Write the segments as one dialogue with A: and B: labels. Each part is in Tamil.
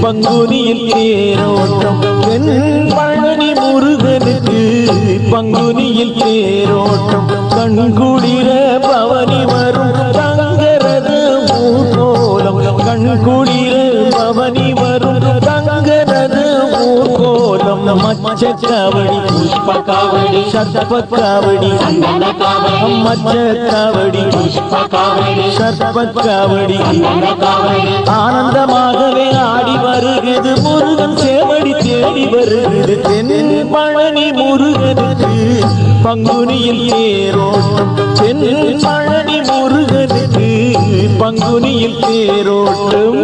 A: பங்குனியில் தேரோட்டம் என் பழனி முருகனுக்கு பங்குனியில் தேரோட்டம் கண்குளிர பவனி வரும் தங்கரத ஊர்கோலம் கண்குளிர பவனி வரும் தங்கரத ஊர்கோலம் மச்சக்காவடி புஷ்பகாவடி சர்ப்பக்காவடி மச்சக்காவடி புஷ்பகாவடி சர்ப்பக்காவடி ஆனந்தமாகவே ஆடி வருகிறது முருகன் சேவடி தேடி வருகிறது தென் பழனி முருகனுக்கு பங்குனியில் தேரோட்டம் தென் பழனி முருகனுக்கு பங்குனியில் தேரோட்டம்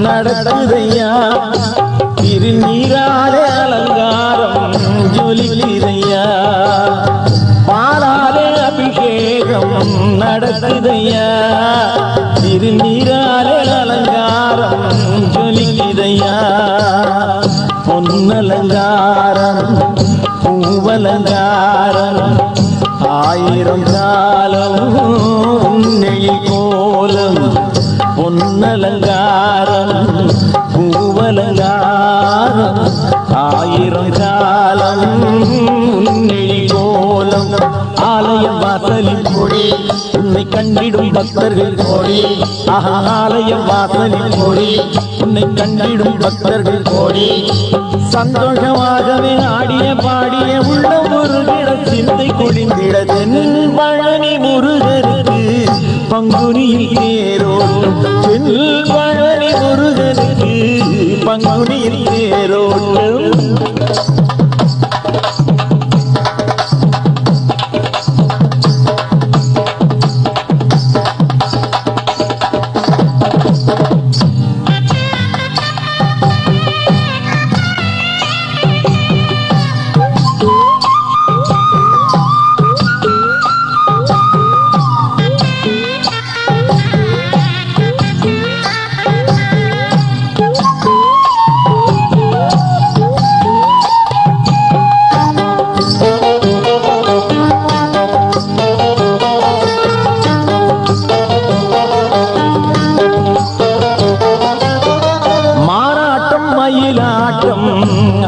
A: நடக்குதையா திருநீராலே அலங்காரம் ஜொலிக்குதையா பாலாலே அபிஷேகம் நடக்குதையா திருநீராலே அலங்காரம் ஜொலிக்குதையா பொன்னலங்காரம் பூவலங்காரம் ஆயிரம் காலம் உன்னையில் கோலம் பொன்னலங்காரம் பூவலங்காரம் ஆயிரம் காலம் உன்னெழி கோலம் ஆலயம் வாசலில் கொடி உன்னை கண்டிடும் பக்தர்கள் கோடி ஆலயம் வாசலில் கொடி உன்னை கண்டிடும் பக்தர்கள் கோடி சந்தோஷமாகவே ஆடிய பாடிய உள்ள முருகிட சிந்தை கொடிந்திட தென் பழனி முருகனுக்கு பங்குனியில் தேரோட்டம் தென் பழனி முருகனுக்கு பங்குனியில் தேரோட்டம்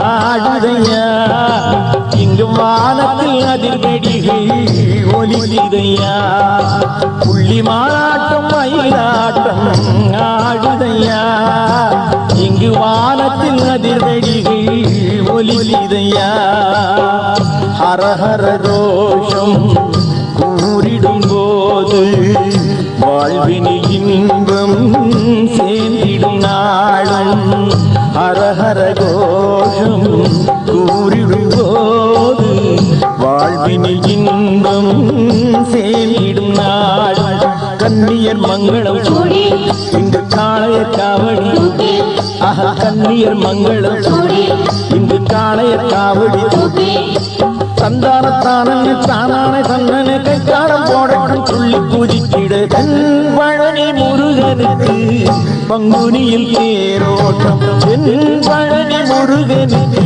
A: ஆடுதையா இங்கு வானத்தில் அதிர்வெடிகள் ஒலிக்குதையா புள்ளி மாறாட்டம் மயிலாட்டம் ஆடுதையா இங்கு வானத்தில் அதிர்வெடிகள் ஒலிக்குதையா ஹரஹர கோஷம் கூறிடும் போது வாழ்வினில் இன்பம் சேர்ந்திடும் நாளும் ஹரஹர கோஷம் கூறிடும் போது வாழ்வினில் இன்பம் சேர்ந்திடும் நாள் கன்னியர் மங்களம் இங்கு காளைய காவடி கன்னியர் மங்களம் இங்கு காளைய காவடி சந்தானத்தானே தானான தன்னனு கைக்காலம் போடட்டும் சொல்லி பூஜிக்கிட தென் பழனி முருகனுக்கு பங்குனியில் தேரோட்டம் தென் பழனி முருகனுக்கு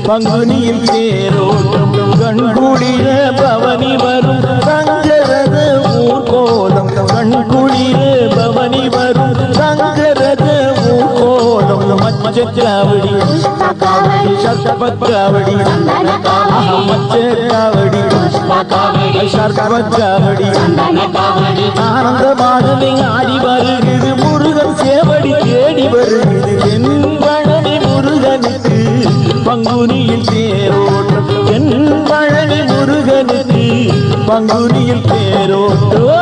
A: பங்குனியில் தேரோட்டம் கண்குளிர பவனி வரும் தங்கரத ஊர்கோலம் கண்குளிர பவனி வரும் தங்கரத மச்சக்காவடி சர்பக்காவடி மச்சக்காவடி சர்பக்காவடி ஆனந்தமாகவே ஆடி வருகிறது முருகன் சேவடி தேடி வருகிறது என் பழனி முருகனுக்கு பங்குனியில் தேரோட்டம் என் பழனி முருகனுக்கு பங்குனியில் தேரோட்டம்